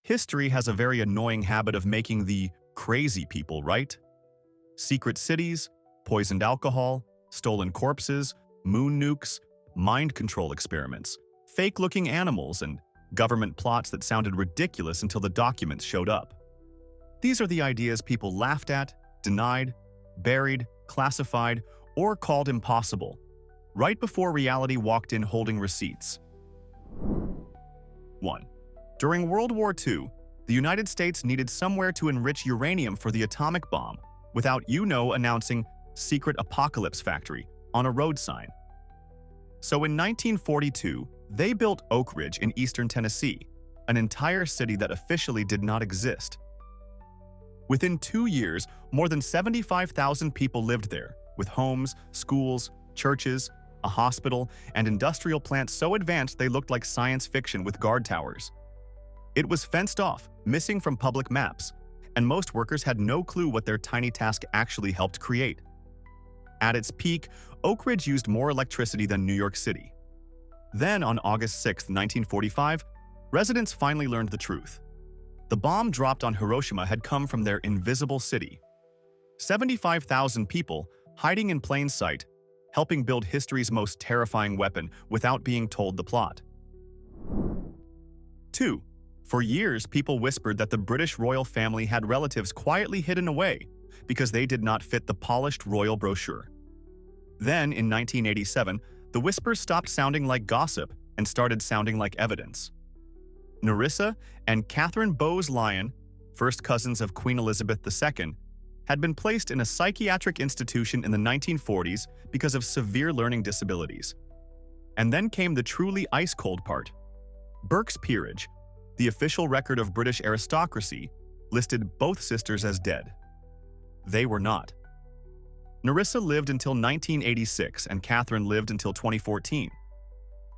History has a very annoying habit of making the crazy people, right? Secret cities, poisoned alcohol, stolen corpses, moon nukes, mind control experiments, fake-looking animals, and government plots that sounded ridiculous until the documents showed up. These are the ideas people laughed at, denied, buried, classified, or called impossible, right before reality walked in holding receipts. 1. During World War II, the United States needed somewhere to enrich uranium for the atomic bomb without announcing "Secret Apocalypse Factory" on a road sign. So in 1942, they built Oak Ridge in eastern Tennessee, an entire city that officially did not exist. Within 2 years, more than 75,000 people lived there, with homes, schools, churches, a hospital, and industrial plants so advanced they looked like science fiction with guard towers. It was fenced off, missing from public maps, and most workers had no clue what their tiny task actually helped create. At its peak, Oak Ridge used more electricity than New York City. Then, on August 6, 1945, residents finally learned the truth. The bomb dropped on Hiroshima had come from their invisible city. 75,000 people, hiding in plain sight, helping build history's most terrifying weapon without being told the plot. 2. For years, people whispered that the British royal family had relatives quietly hidden away because they did not fit the polished royal brochure. Then, in 1987, the whispers stopped sounding like gossip and started sounding like evidence. Nerissa and Catherine Bowes-Lyon, first cousins of Queen Elizabeth II, had been placed in a psychiatric institution in the 1940s because of severe learning disabilities. And then came the truly ice-cold part. Burke's peerage, the official record of British aristocracy, listed both sisters as dead. They were not. Nerissa lived until 1986 and Catherine lived until 2014.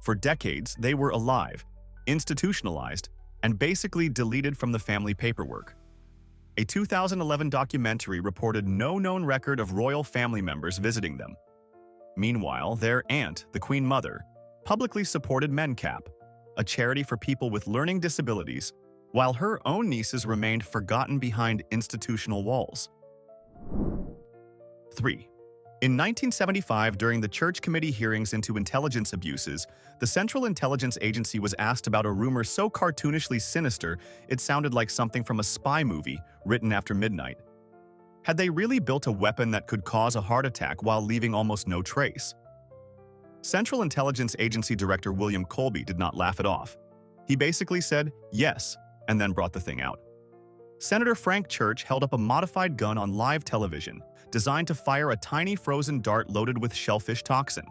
For decades, they were alive, institutionalized, and basically deleted from the family paperwork. A 2011 documentary reported no known record of royal family members visiting them. Meanwhile, their aunt, the Queen Mother, publicly supported MenCap, a charity for people with learning disabilities, while her own nieces remained forgotten behind institutional walls. 3. In 1975, during the Church Committee hearings into intelligence abuses, the Central Intelligence Agency was asked about a rumor so cartoonishly sinister it sounded like something from a spy movie written after midnight. Had they really built a weapon that could cause a heart attack while leaving almost no trace? Central Intelligence Agency Director William Colby did not laugh it off. He basically said, yes, and then brought the thing out. Senator Frank Church held up a modified gun on live television, designed to fire a tiny frozen dart loaded with shellfish toxin.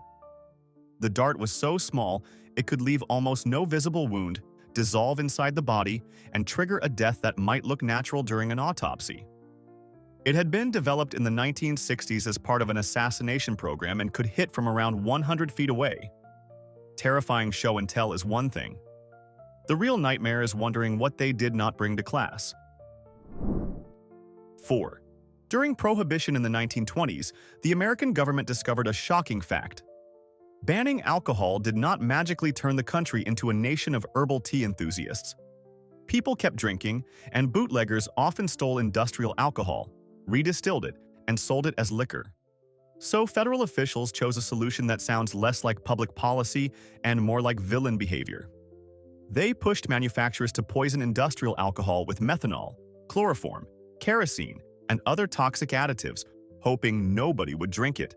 The dart was so small, it could leave almost no visible wound, dissolve inside the body, and trigger a death that might look natural during an autopsy. It had been developed in the 1960s as part of an assassination program and could hit from around 100 feet away. Terrifying show and tell is one thing. The real nightmare is wondering what they did not bring to class. 4. During Prohibition in the 1920s, the American government discovered a shocking fact. Banning alcohol did not magically turn the country into a nation of herbal tea enthusiasts. People kept drinking, and bootleggers often stole industrial alcohol, redistilled it, and sold it as liquor. So federal officials chose a solution that sounds less like public policy and more like villain behavior. They pushed manufacturers to poison industrial alcohol with methanol, chloroform, kerosene, and other toxic additives, hoping nobody would drink it.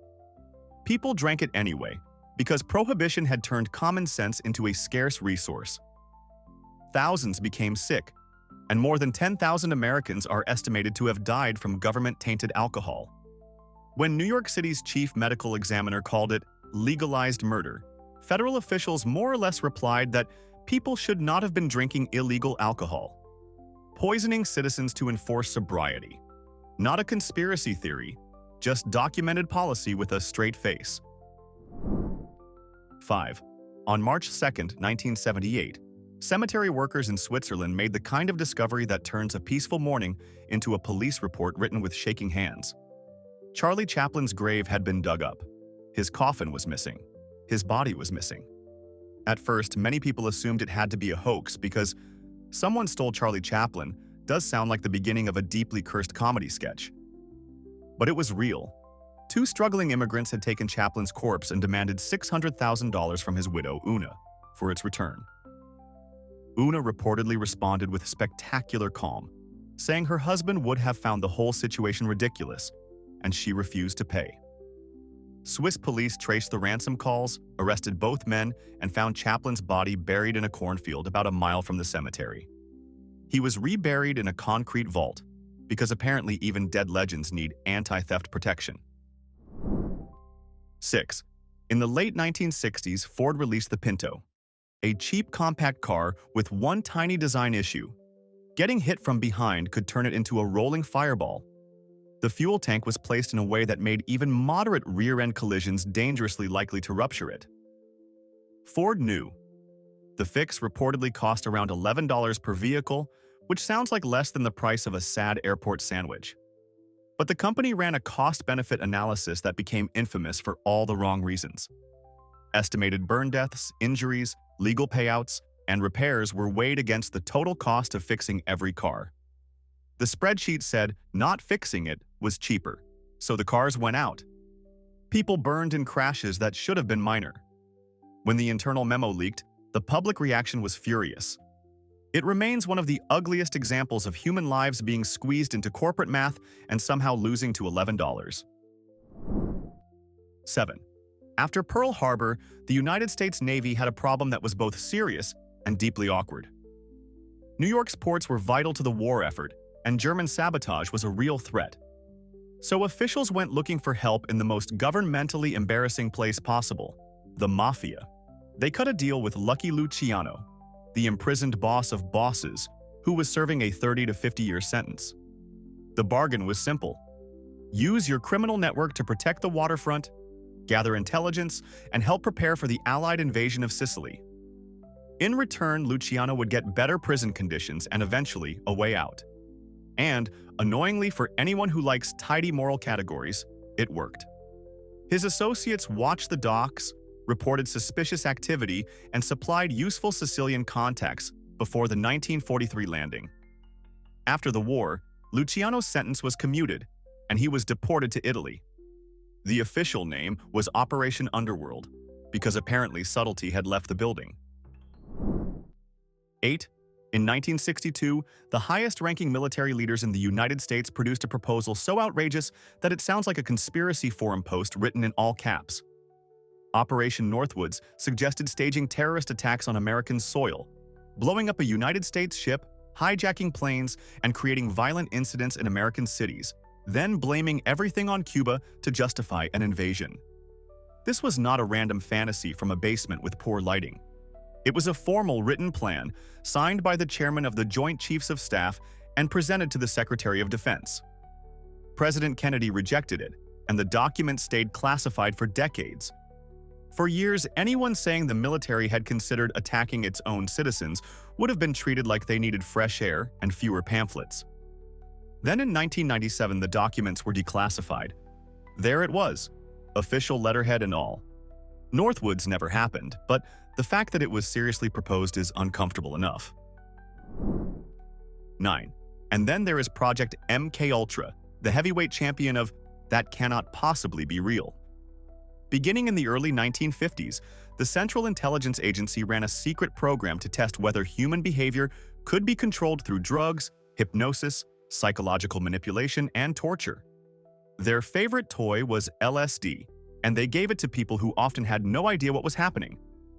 People drank it anyway, because Prohibition had turned common sense into a scarce resource. Thousands became sick, and more than 10,000 Americans are estimated to have died from government-tainted alcohol. When New York City's chief medical examiner called it legalized murder, federal officials more or less replied that people should not have been drinking illegal alcohol. Poisoning citizens to enforce sobriety. Not a conspiracy theory, just documented policy with a straight face. 5. On March 2, 1978, cemetery workers in Switzerland made the kind of discovery that turns a peaceful morning into a police report written with shaking hands. Charlie Chaplin's grave had been dug up. His coffin was missing. His body was missing. At first, many people assumed it had to be a hoax because Someone Stole Charlie Chaplin does sound like the beginning of a deeply cursed comedy sketch. But it was real. Two struggling immigrants had taken Chaplin's corpse and demanded $600,000 from his widow, Una, for its return. Una reportedly responded with spectacular calm, saying her husband would have found the whole situation ridiculous, and she refused to pay. Swiss police traced the ransom calls, arrested both men, and found Chaplin's body buried in a cornfield about a mile from the cemetery. He was reburied in a concrete vault, because apparently even dead legends need anti-theft protection. 6. In the late 1960s, Ford released the Pinto, a cheap compact car with one tiny design issue. Getting hit from behind could turn it into a rolling fireball. The fuel tank was placed in a way that made even moderate rear-end collisions dangerously likely to rupture it. Ford knew. The fix reportedly cost around $11 per vehicle, which sounds like less than the price of a sad airport sandwich. But the company ran a cost-benefit analysis that became infamous for all the wrong reasons. Estimated burn deaths, injuries, legal payouts, and repairs were weighed against the total cost of fixing every car. The spreadsheet said not fixing it was cheaper, so the cars went out. People burned in crashes that should have been minor. When the internal memo leaked, the public reaction was furious. It remains one of the ugliest examples of human lives being squeezed into corporate math and somehow losing to $11. 7. After Pearl Harbor, the United States Navy had a problem that was both serious and deeply awkward. New York's ports were vital to the war effort, and German sabotage was a real threat. So officials went looking for help in the most governmentally embarrassing place possible, the Mafia. They cut a deal with Lucky Luciano, the imprisoned boss of bosses, who was serving a 30 to 50-year sentence. The bargain was simple. Use your criminal network to protect the waterfront, gather intelligence, and help prepare for the Allied invasion of Sicily. In return, Luciano would get better prison conditions and eventually a way out. And, annoyingly for anyone who likes tidy moral categories, it worked. His associates watched the docks, reported suspicious activity, and supplied useful Sicilian contacts before the 1943 landing. After the war, Luciano's sentence was commuted, and he was deported to Italy. The official name was Operation Underworld, because apparently subtlety had left the building. 8. In 1962, the highest-ranking military leaders in the United States produced a proposal so outrageous that it sounds like a conspiracy forum post written in all caps. Operation Northwoods suggested staging terrorist attacks on American soil, blowing up a United States ship, hijacking planes, and creating violent incidents in American cities, then blaming everything on Cuba to justify an invasion. This was not a random fantasy from a basement with poor lighting. It was a formal written plan signed by the chairman of the Joint Chiefs of Staff and presented to the Secretary of Defense. President Kennedy rejected it, and the document stayed classified for decades. For years, anyone saying the military had considered attacking its own citizens would have been treated like they needed fresh air and fewer pamphlets. Then in 1997, the documents were declassified. There it was, official letterhead and all. Northwoods never happened, but the fact that it was seriously proposed is uncomfortable enough. 9. And then there is Project MKUltra, the heavyweight champion of "that cannot possibly be real." Beginning in the early 1950s, the Central Intelligence Agency ran a secret program to test whether human behavior could be controlled through drugs, hypnosis, psychological manipulation, and torture. Their favorite toy was LSD, and they gave it to people who often had no idea what was happening: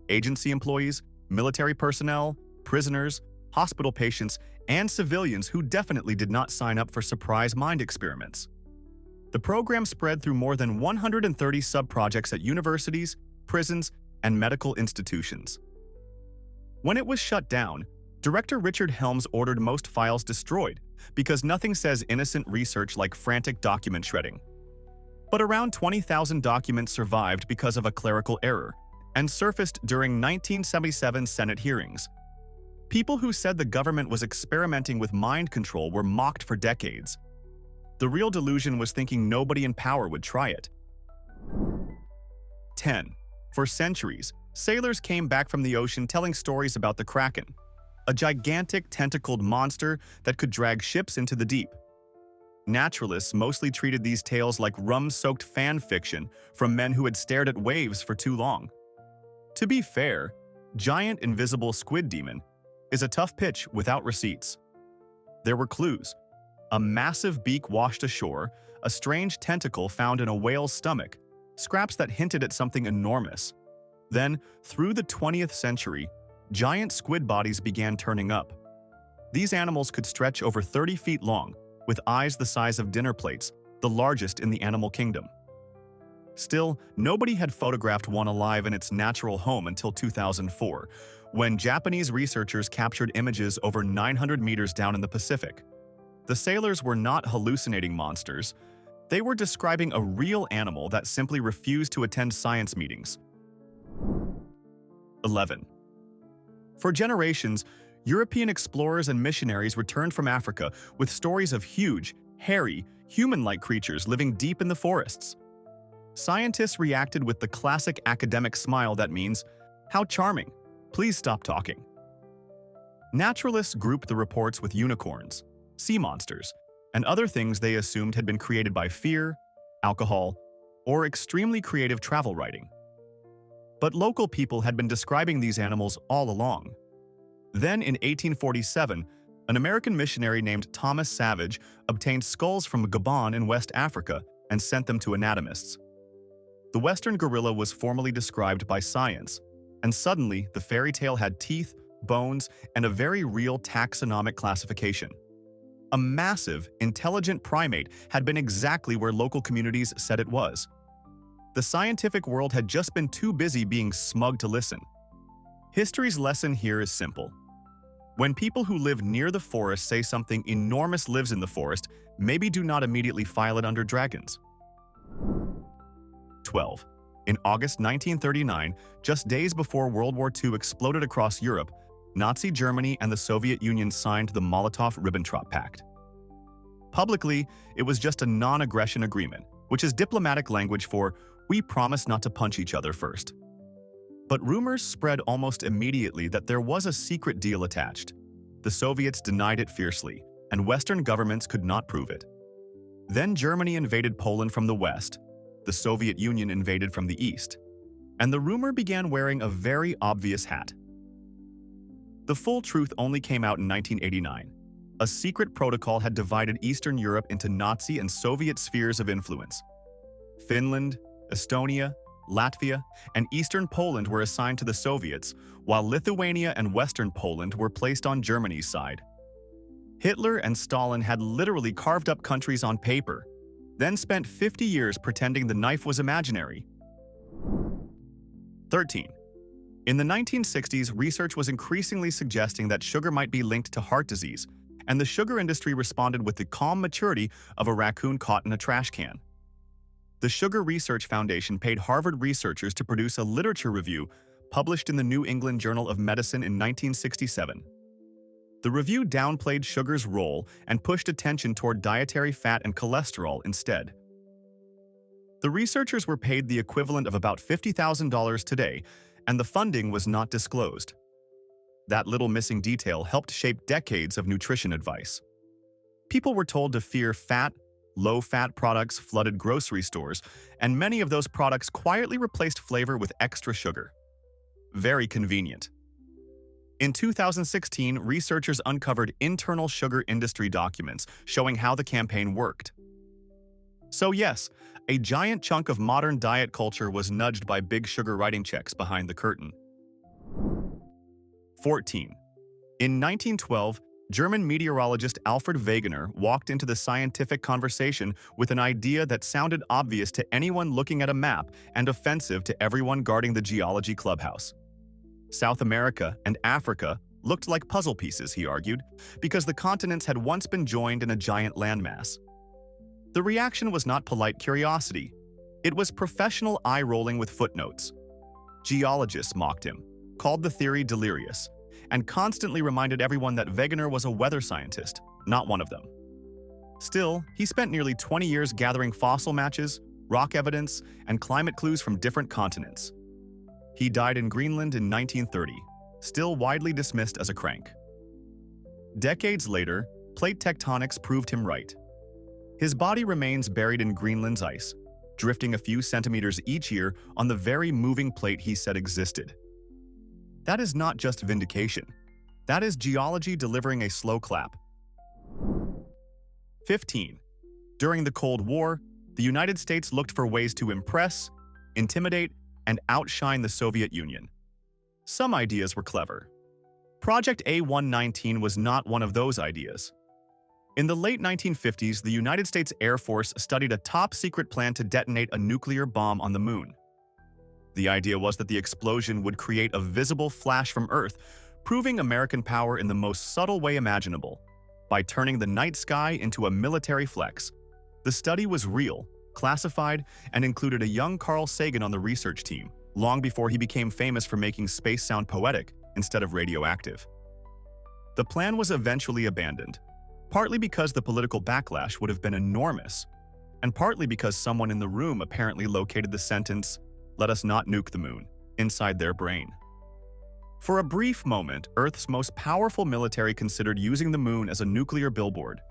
agency employees, military personnel, prisoners, hospital patients, and civilians who definitely did not sign up for surprise mind experiments. The program spread through more than 130 sub-projects at universities, prisons, and medical institutions. When it was shut down, Director Richard Helms ordered most files destroyed because nothing says innocent research like frantic document shredding. But around 20,000 documents survived because of a clerical error and surfaced during 1977 Senate hearings. People who said the government was experimenting with mind control were mocked for decades. The real delusion was thinking nobody in power would try it. 10. For centuries, sailors came back from the ocean telling stories about the Kraken. a gigantic tentacled monster that could drag ships into the deep. Naturalists mostly treated these tales like rum-soaked fan fiction from men who had stared at waves for too long. To be fair, giant invisible squid demon is a tough pitch without receipts. There were clues. A massive beak washed ashore, a strange tentacle found in a whale's stomach, scraps that hinted at something enormous. Then, through the 20th century, giant squid bodies began turning up. These animals could stretch over 30 feet long, with eyes the size of dinner plates, the largest in the animal kingdom. Still, nobody had photographed one alive in its natural home until 2004, when Japanese researchers captured images over 900 meters down in the Pacific. The sailors were not hallucinating monsters. They were describing a real animal that simply refused to attend science meetings. 11. For generations, European explorers and missionaries returned from Africa with stories of huge, hairy, human-like creatures living deep in the forests. Scientists reacted with the classic academic smile that means, "How charming, please stop talking." Naturalists grouped the reports with unicorns, sea monsters, and other things they assumed had been created by fear, alcohol, or extremely creative travel writing. But local people had been describing these animals all along. Then, in 1847, an American missionary named Thomas Savage obtained skulls from Gabon in West Africa and sent them to anatomists. The Western gorilla was formally described by science, and suddenly the fairy tale had teeth, bones, and a very real taxonomic classification. A massive, intelligent primate had been exactly where local communities said it was. The scientific world had just been too busy being smug to listen. History's lesson here is simple. When people who live near the forest say something enormous lives in the forest, maybe do not immediately file it under dragons. 12. In August 1939, just days before World War II exploded across Europe, Nazi Germany and the Soviet Union signed the Molotov-Ribbentrop Pact. Publicly, it was just a non-aggression agreement, which is diplomatic language for "we promise not to punch each other first." But rumors spread almost immediately that there was a secret deal attached. The Soviets denied it fiercely, and Western governments could not prove it. Then Germany invaded Poland from the west, the Soviet Union invaded from the east, and the rumor began wearing a very obvious hat. The full truth only came out in 1989. A secret protocol had divided Eastern Europe into Nazi and Soviet spheres of influence. Finland, Estonia, Latvia, and Eastern Poland were assigned to the Soviets, while Lithuania and Western Poland were placed on Germany's side. Hitler and Stalin had literally carved up countries on paper, then spent 50 years pretending the knife was imaginary. 13. In the 1960s, research was increasingly suggesting that sugar might be linked to heart disease, and the sugar industry responded with the calm maturity of a raccoon caught in a trash can. The Sugar Research Foundation paid Harvard researchers to produce a literature review published in the New England Journal of Medicine in 1967. The review downplayed sugar's role and pushed attention toward dietary fat and cholesterol instead. The researchers were paid the equivalent of about $50,000 today, and the funding was not disclosed. That little missing detail helped shape decades of nutrition advice. People were told to fear fat, low-fat products flooded grocery stores, and many of those products quietly replaced flavor with extra sugar. Very convenient. In 2016, researchers uncovered internal sugar industry documents showing how the campaign worked. So yes, a giant chunk of modern diet culture was nudged by big sugar writing checks behind the curtain. 14. In 1912, German meteorologist Alfred Wegener walked into the scientific conversation with an idea that sounded obvious to anyone looking at a map and offensive to everyone guarding the geology clubhouse. South America and Africa looked like puzzle pieces, he argued, because the continents had once been joined in a giant landmass. The reaction was not polite curiosity. It was professional eye-rolling with footnotes. Geologists mocked him, called the theory delirious, and constantly reminded everyone that Wegener was a weather scientist, not one of them. Still, he spent nearly 20 years gathering fossil matches, rock evidence, and climate clues from different continents. He died in Greenland in 1930, still widely dismissed as a crank. Decades later, plate tectonics proved him right. His body remains buried in Greenland's ice, drifting a few centimeters each year on the very moving plate he said existed. That is not just vindication. That is geology delivering a slow clap. 15. During the Cold War, the United States looked for ways to impress, intimidate, and outshine the Soviet Union. Some ideas were clever. Project A119 was not one of those ideas. In the late 1950s, the United States Air Force studied a top-secret plan to detonate a nuclear bomb on the moon. The idea was that the explosion would create a visible flash from Earth, proving American power in the most subtle way imaginable, by turning the night sky into a military flex. The study was real, classified, and included a young Carl Sagan on the research team, long before he became famous for making space sound poetic instead of radioactive. The plan was eventually abandoned, partly because the political backlash would have been enormous, and partly because someone in the room apparently located the sentence, "Let us not nuke the moon," inside their brain. For a brief moment, Earth's most powerful military considered using the moon as a nuclear billboard.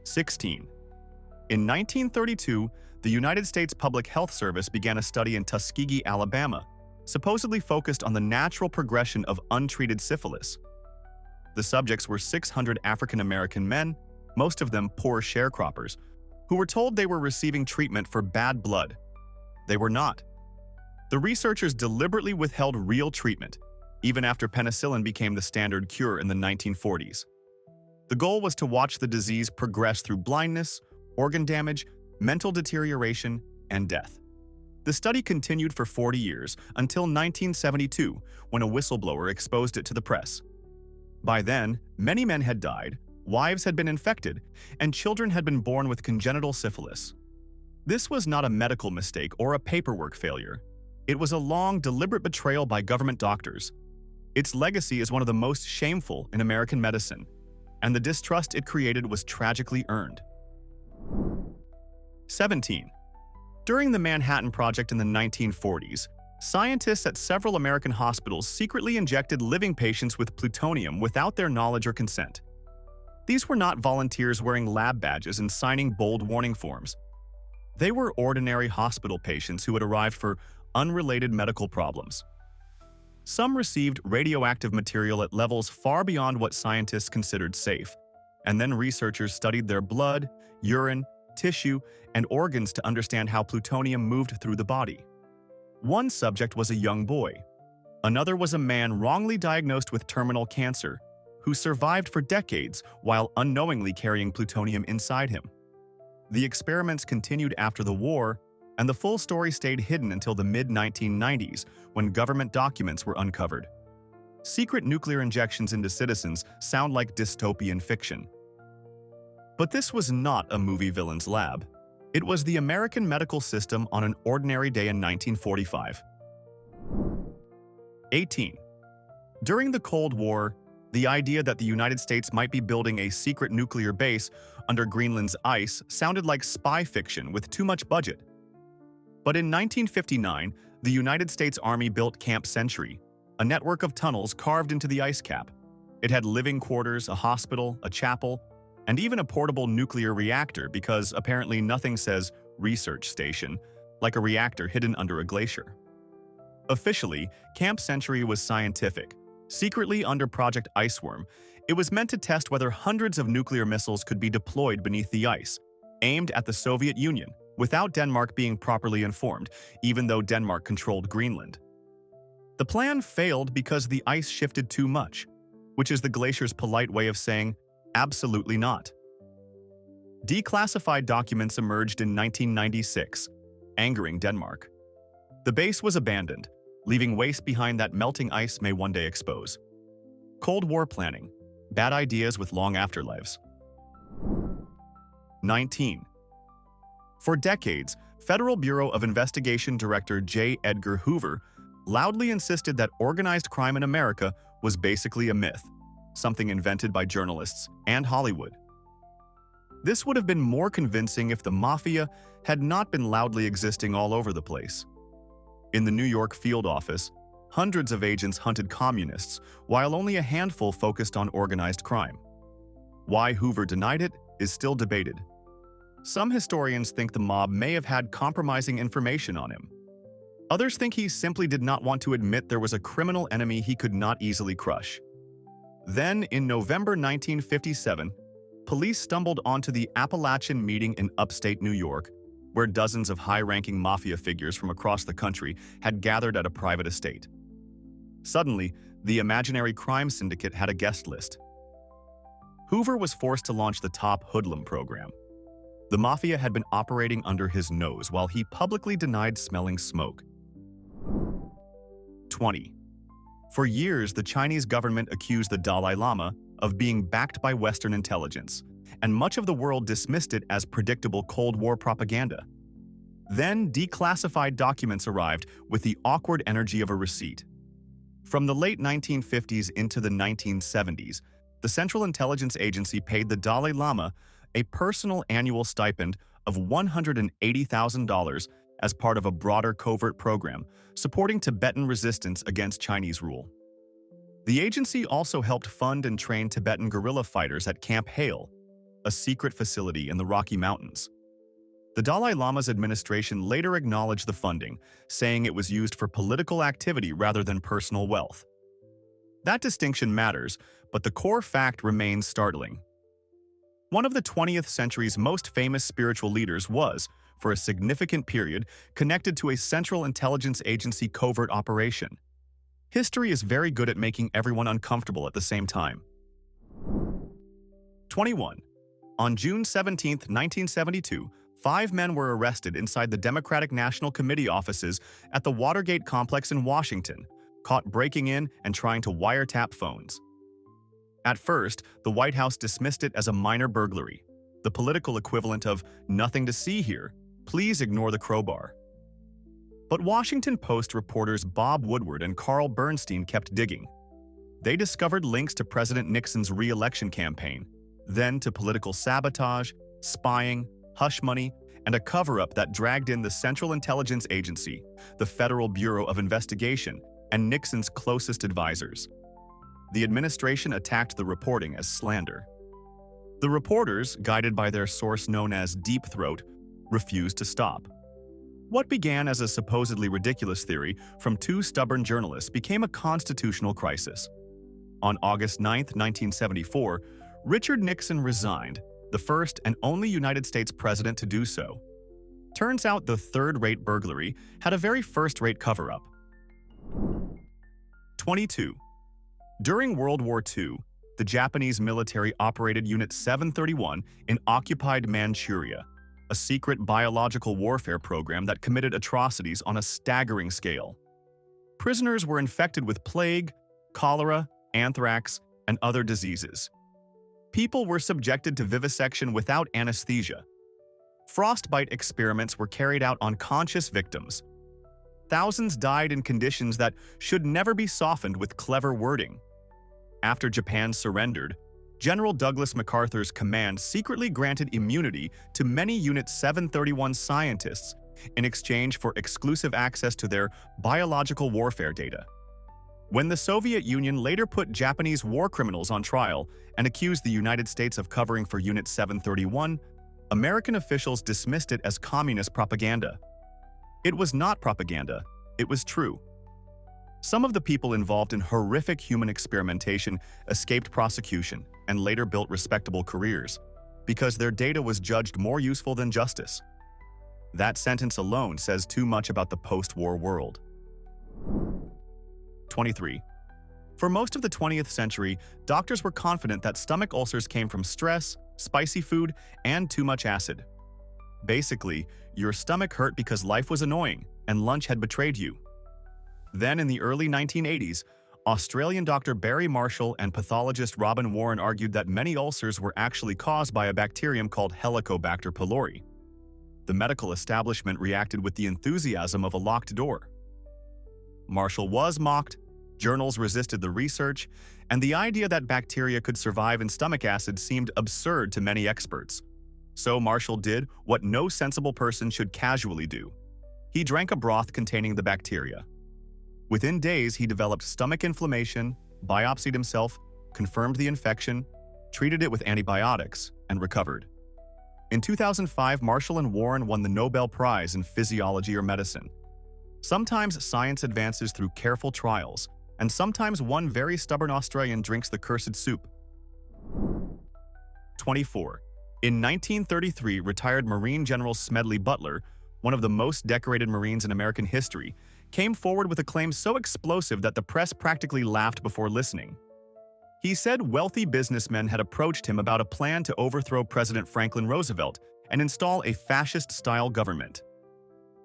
16. In 1932, the United States Public Health Service began a study in Tuskegee, Alabama, supposedly focused on the natural progression of untreated syphilis. The subjects were 600 African-American men, most of them poor sharecroppers, who were told they were receiving treatment for bad blood. They were not. The researchers deliberately withheld real treatment, even after penicillin became the standard cure in the 1940s. The goal was to watch the disease progress through blindness, organ damage, mental deterioration, and death. The study continued for 40 years, until 1972, when a whistleblower exposed it to the press. By then, many men had died, wives had been infected, and children had been born with congenital syphilis. This was not a medical mistake or a paperwork failure. It was a long, deliberate betrayal by government doctors. Its legacy is one of the most shameful in American medicine, and the distrust it created was tragically earned. 17. During the Manhattan Project in the 1940s, scientists at several American hospitals secretly injected living patients with plutonium without their knowledge or consent. These were not volunteers wearing lab badges and signing bold warning forms. They were ordinary hospital patients who had arrived for unrelated medical problems. Some received radioactive material at levels far beyond what scientists considered safe, and then researchers studied their blood, urine, tissue, and organs to understand how plutonium moved through the body. One subject was a young boy. Another was a man wrongly diagnosed with terminal cancer, who survived for decades while unknowingly carrying plutonium inside him. The experiments continued after the war, and the full story stayed hidden until the mid-1990s, when government documents were uncovered. Secret nuclear injections into citizens sound like dystopian fiction. But this was not a movie villain's lab. It was the American medical system on an ordinary day in 1945. 18. During the Cold War, the idea that the United States might be building a secret nuclear base under Greenland's ice sounded like spy fiction with too much budget. But in 1959, the United States Army built Camp Century, a network of tunnels carved into the ice cap. It had living quarters, a hospital, a chapel, and even a portable nuclear reactor, because apparently nothing says research station like a reactor hidden under a glacier. Officially, Camp Century was scientific. Secretly under Project Iceworm, it was meant to test whether hundreds of nuclear missiles could be deployed beneath the ice, aimed at the Soviet Union, without Denmark being properly informed, even though Denmark controlled Greenland. The plan failed because the ice shifted too much, which is the glacier's polite way of saying, absolutely not. Declassified documents emerged in 1996, angering Denmark. The base was abandoned, leaving waste behind that melting ice may one day expose. Cold War planning, bad ideas with long afterlives. 19. For decades, Federal Bureau of Investigation Director J. Edgar Hoover loudly insisted that organized crime in America was basically a myth, something invented by journalists and Hollywood. This would have been more convincing if the mafia had not been loudly existing all over the place. In the New York field office, Hundreds of agents hunted communists, while only a handful focused on organized crime. Why Hoover denied it is still debated. Some historians think the mob may have had compromising information on him. Others think he simply did not want to admit there was a criminal enemy he could not easily crush. Then, in November 1957, police stumbled onto the Appalachian meeting in upstate New York, where dozens of high-ranking mafia figures from across the country had gathered at a private estate. Suddenly, the imaginary crime syndicate had a guest list. Hoover was forced to launch the Top Hoodlum program. The mafia had been operating under his nose while he publicly denied smelling smoke. 20. For years, the Chinese government accused the Dalai Lama of being backed by Western intelligence, and much of the world dismissed it as predictable Cold War propaganda. Then, declassified documents arrived with the awkward energy of a receipt. From the late 1950s into the 1970s, the Central Intelligence Agency paid the Dalai Lama a personal annual stipend of $180,000 as part of a broader covert program supporting Tibetan resistance against Chinese rule. The agency also helped fund and train Tibetan guerrilla fighters at Camp Hale, a secret facility in the Rocky Mountains. The Dalai Lama's administration later acknowledged the funding, saying it was used for political activity rather than personal wealth. That distinction matters, but the core fact remains startling. One of the 20th century's most famous spiritual leaders was, for a significant period, connected to a Central Intelligence Agency covert operation. History is very good at making everyone uncomfortable at the same time. 21. On June 17, 1972, 5 men were arrested inside the Democratic National Committee offices at the Watergate complex in Washington, caught breaking in and trying to wiretap phones. At first, the White House dismissed it as a minor burglary, the political equivalent of "nothing to see here, please ignore the crowbar." But Washington Post reporters Bob Woodward and Carl Bernstein kept digging. They discovered links to President Nixon's re-election campaign, then to political sabotage, spying, hush money, and a cover-up that dragged in the Central Intelligence Agency, the Federal Bureau of Investigation, and Nixon's closest advisors. The administration attacked the reporting as slander. The reporters, guided by their source known as Deep Throat, refused to stop. What began as a supposedly ridiculous theory from 2 stubborn journalists became a constitutional crisis. On August 9, 1974, Richard Nixon resigned, the first and only United States president to do so. Turns out the third-rate burglary had a very first-rate cover-up. 22. During World War II, the Japanese military operated Unit 731 in occupied Manchuria, a secret biological warfare program that committed atrocities on a staggering scale. Prisoners were infected with plague, cholera, anthrax, and other diseases. People were subjected to vivisection without anesthesia. Frostbite experiments were carried out on conscious victims. Thousands died in conditions that should never be softened with clever wording. After Japan surrendered, General Douglas MacArthur's command secretly granted immunity to many Unit 731 scientists in exchange for exclusive access to their biological warfare data. When the Soviet Union later put Japanese war criminals on trial and accused the United States of covering for Unit 731, American officials dismissed it as communist propaganda. It was not propaganda, it was true. Some of the people involved in horrific human experimentation escaped prosecution and later built respectable careers because their data was judged more useful than justice. That sentence alone says too much about the post-war world. 23. For most of the 20th century, doctors were confident that stomach ulcers came from stress, spicy food, and too much acid. Basically, your stomach hurt because life was annoying and lunch had betrayed you. Then in the early 1980s, Australian Dr. Barry Marshall and pathologist Robin Warren argued that many ulcers were actually caused by a bacterium called Helicobacter pylori. The medical establishment reacted with the enthusiasm of a locked door. Marshall was mocked, journals resisted the research, and the idea that bacteria could survive in stomach acid seemed absurd to many experts. So Marshall did what no sensible person should casually do. He drank a broth containing the bacteria. Within days, he developed stomach inflammation, biopsied himself, confirmed the infection, treated it with antibiotics, and recovered. In 2005, Marshall and Warren won the Nobel Prize in Physiology or Medicine. Sometimes science advances through careful trials, and sometimes one very stubborn Australian drinks the cursed soup. 24. In 1933, retired Marine General Smedley Butler, one of the most decorated Marines in American history, came forward with a claim so explosive that the press practically laughed before listening. He said wealthy businessmen had approached him about a plan to overthrow President Franklin Roosevelt and install a fascist-style government.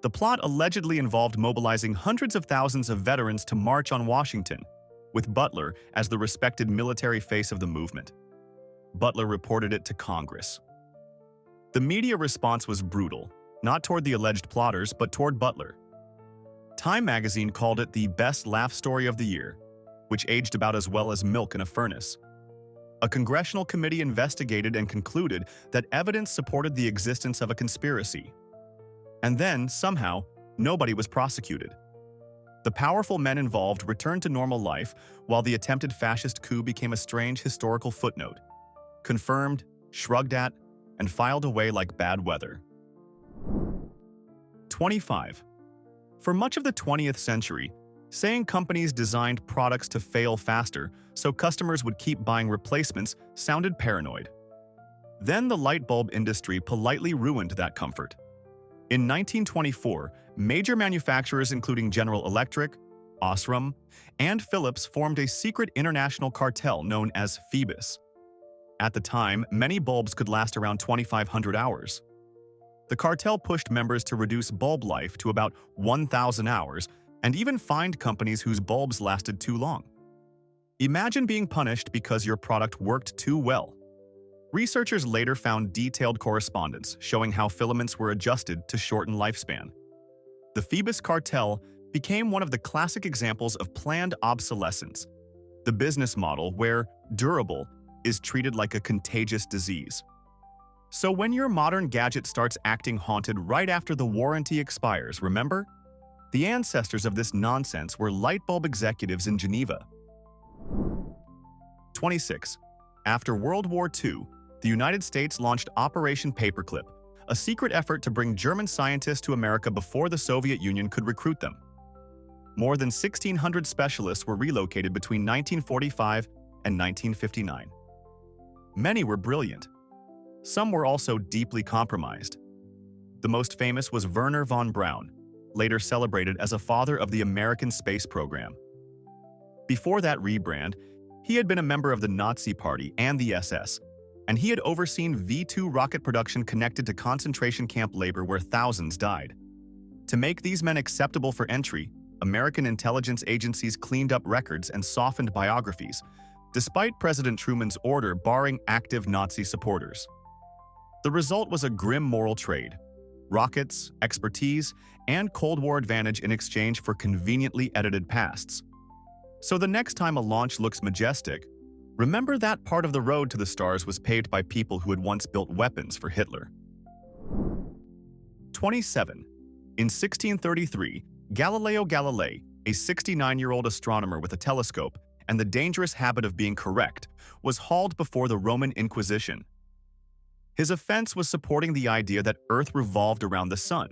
The plot allegedly involved mobilizing hundreds of thousands of veterans to march on Washington, with Butler as the respected military face of the movement. Butler reported it to Congress. The media response was brutal, not toward the alleged plotters, but toward Butler. Time magazine called it the best laugh story of the year, which aged about as well as milk in a furnace. A congressional committee investigated and concluded that evidence supported the existence of a conspiracy. And then, somehow, nobody was prosecuted. The powerful men involved returned to normal life, while the attempted fascist coup became a strange historical footnote, confirmed, shrugged at, and filed away like bad weather. 25. For much of the 20th century, saying companies designed products to fail faster so customers would keep buying replacements sounded paranoid. Then the light bulb industry politely ruined that comfort. In 1924, major manufacturers including General Electric, Osram, and Philips formed a secret international cartel known as Phoebus. At the time, many bulbs could last around 2,500 hours. The cartel pushed members to reduce bulb life to about 1,000 hours and even fined companies whose bulbs lasted too long. Imagine being punished because your product worked too well. Researchers later found detailed correspondence showing how filaments were adjusted to shorten lifespan. The Phoebus cartel became one of the classic examples of planned obsolescence, the business model where durable is treated like a contagious disease. So when your modern gadget starts acting haunted right after the warranty expires, remember? The ancestors of this nonsense were light bulb executives in Geneva. 26. After World War II, the United States launched Operation Paperclip, a secret effort to bring German scientists to America before the Soviet Union could recruit them. More than 1,600 specialists were relocated between 1945 and 1959. Many were brilliant. Some were also deeply compromised. The most famous was Wernher von Braun, later celebrated as a father of the American space program. Before that rebrand, he had been a member of the Nazi Party and the SS, and he had overseen V-2 rocket production connected to concentration camp labor where thousands died. To make these men acceptable for entry, American intelligence agencies cleaned up records and softened biographies, despite President Truman's order barring active Nazi supporters. The result was a grim moral trade: rockets, expertise, and Cold War advantage in exchange for conveniently edited pasts. So the next time a launch looks majestic, remember that part of the road to the stars was paved by people who had once built weapons for Hitler. 27. In 1633, Galileo Galilei, a 69-year-old astronomer with a telescope and the dangerous habit of being correct, was hauled before the Roman Inquisition. His offense was supporting the idea that Earth revolved around the sun.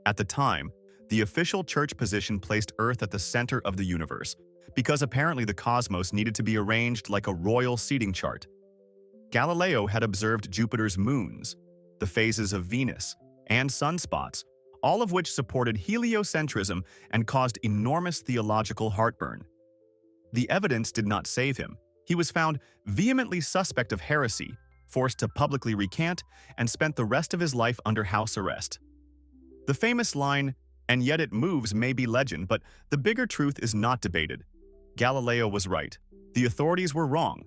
At the time, the official church position placed Earth at the center of the universe, because apparently the cosmos needed to be arranged like a royal seating chart. Galileo had observed Jupiter's moons, the phases of Venus, and sunspots, all of which supported heliocentrism and caused enormous theological heartburn. The evidence did not save him. He was found vehemently suspect of heresy, forced to publicly recant, and spent the rest of his life under house arrest. The famous line, "And yet it moves," may be legend, but the bigger truth is not debated. Galileo was right. The authorities were wrong.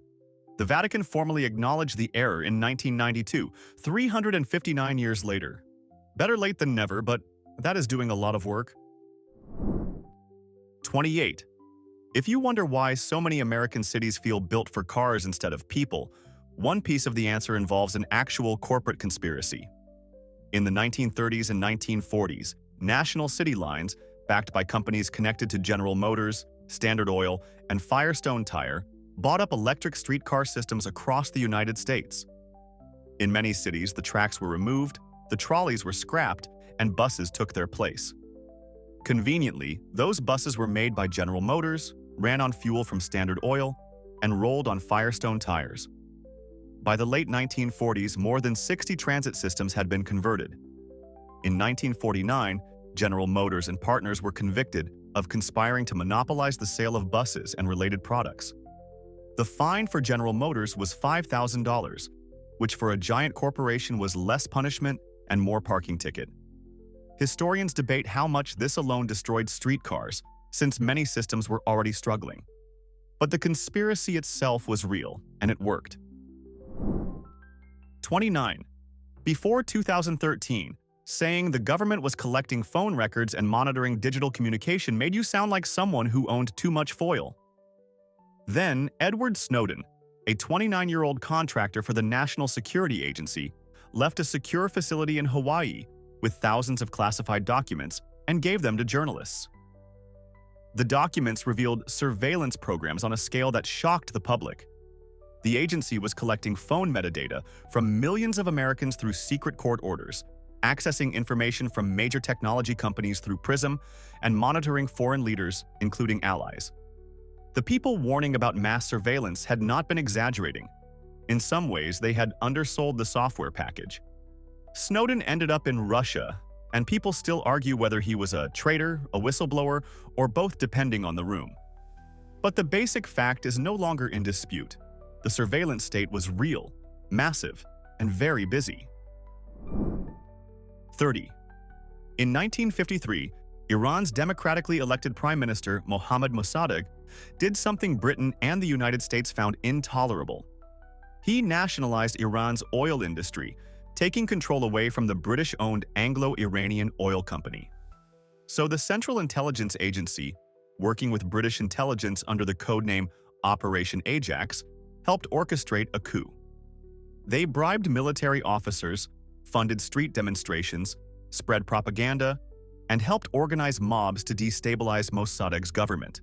The Vatican formally acknowledged the error in 1992, 359 years later. Better late than never, but that is doing a lot of work. 28. If you wonder why so many American cities feel built for cars instead of people, one piece of the answer involves an actual corporate conspiracy. In the 1930s and 1940s, national city lines, backed by companies connected to General Motors, Standard Oil, and Firestone Tire, bought up electric streetcar systems across the United States. In many cities, the tracks were removed, the trolleys were scrapped, and buses took their place. Conveniently, those buses were made by General Motors, ran on fuel from Standard Oil, and rolled on Firestone tires. By the late 1940s, more than 60 transit systems had been converted. In 1949, General Motors and partners were convicted of conspiring to monopolize the sale of buses and related products. The fine for General Motors was $5,000, which for a giant corporation was less punishment and more parking ticket. Historians debate how much this alone destroyed streetcars, since many systems were already struggling. But the conspiracy itself was real, and it worked. 29. Before 2013, saying the government was collecting phone records and monitoring digital communication made you sound like someone who owned too much foil. Then, Edward Snowden, a 29-year-old contractor for the National Security Agency, left a secure facility in Hawaii with thousands of classified documents and gave them to journalists. The documents revealed surveillance programs on a scale that shocked the public. The agency was collecting phone metadata from millions of Americans through secret court orders, accessing information from major technology companies through PRISM, and monitoring foreign leaders, including allies. The people warning about mass surveillance had not been exaggerating. In some ways, they had undersold the software package. Snowden ended up in Russia, and people still argue whether he was a traitor, a whistleblower, or both depending on the room. But the basic fact is no longer in dispute. The surveillance state was real, massive, and very busy. 30. In 1953, Iran's democratically elected Prime Minister Mohammad Mossadegh did something Britain and the United States found intolerable. He nationalized Iran's oil industry, taking control away from the British-owned Anglo-Iranian Oil Company. So the Central Intelligence Agency, working with British intelligence under the codename Operation Ajax, helped orchestrate a coup. They bribed military officers, funded street demonstrations, spread propaganda, and helped organize mobs to destabilize Mossadegh's government.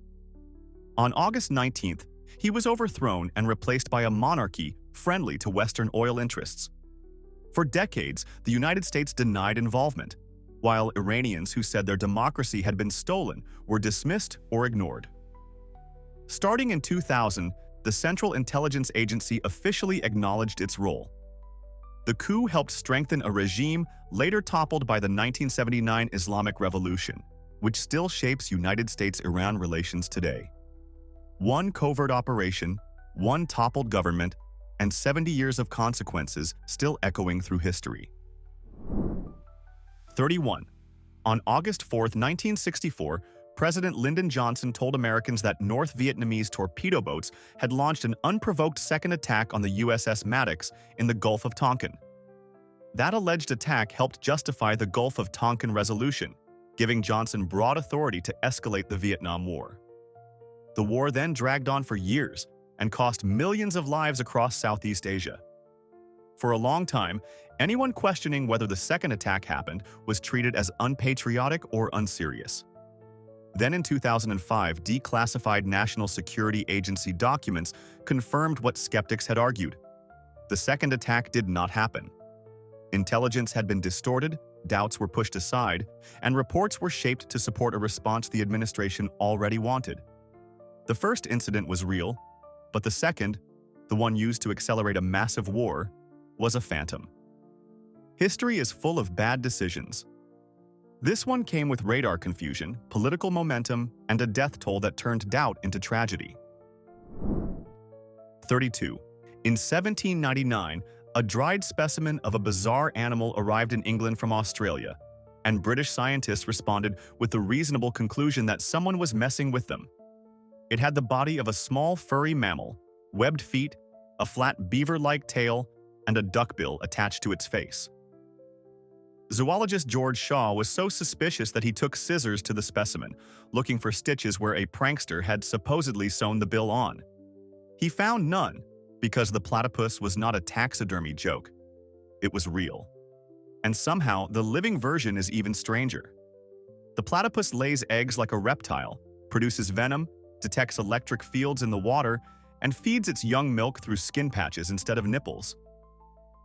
On August 19th, he was overthrown and replaced by a monarchy friendly to Western oil interests. For decades, the United States denied involvement, while Iranians who said their democracy had been stolen were dismissed or ignored. Starting in 2000, the Central Intelligence Agency officially acknowledged its role. The coup helped strengthen a regime later toppled by the 1979 Islamic Revolution, which still shapes United States-Iran relations today. One covert operation, one toppled government, and 70 years of consequences still echoing through history. 31. On August 4, 1964, President Lyndon Johnson told Americans that North Vietnamese torpedo boats had launched an unprovoked second attack on the USS Maddox in the Gulf of Tonkin. That alleged attack helped justify the Gulf of Tonkin Resolution, giving Johnson broad authority to escalate the Vietnam War. The war then dragged on for years and cost millions of lives across Southeast Asia. For a long time, anyone questioning whether the second attack happened was treated as unpatriotic or unserious. Then in 2005, declassified National Security Agency documents confirmed what skeptics had argued. The second attack did not happen. Intelligence had been distorted, doubts were pushed aside, and reports were shaped to support a response the administration already wanted. The first incident was real, but the second, the one used to accelerate a massive war, was a phantom. History is full of bad decisions. This one came with radar confusion, political momentum, and a death toll that turned doubt into tragedy. 32. In 1799, a dried specimen of a bizarre animal arrived in England from Australia, and British scientists responded with the reasonable conclusion that someone was messing with them. It had the body of a small furry mammal, webbed feet, a flat beaver-like tail, and a duckbill attached to its face. Zoologist George Shaw was so suspicious that he took scissors to the specimen, looking for stitches where a prankster had supposedly sewn the bill on. He found none, because the platypus was not a taxidermy joke. It was real. And somehow, the living version is even stranger. The platypus lays eggs like a reptile, produces venom, detects electric fields in the water, and feeds its young milk through skin patches instead of nipples.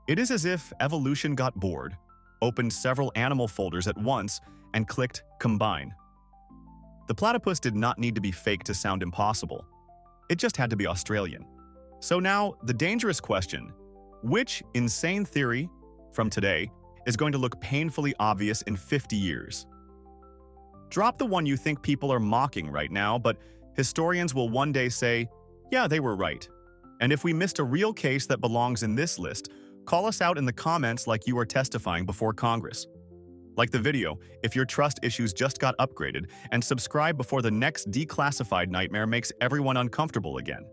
It is as if evolution got bored, opened several animal folders at once, and clicked Combine. The platypus did not need to be fake to sound impossible. It just had to be Australian. So now, the dangerous question: which insane theory from today is going to look painfully obvious in 50 years? Drop the one you think people are mocking right now, but historians will one day say, yeah, they were right. And if we missed a real case that belongs in this list, call us out in the comments like you are testifying before Congress. Like the video if your trust issues just got upgraded, and subscribe before the next declassified nightmare makes everyone uncomfortable again.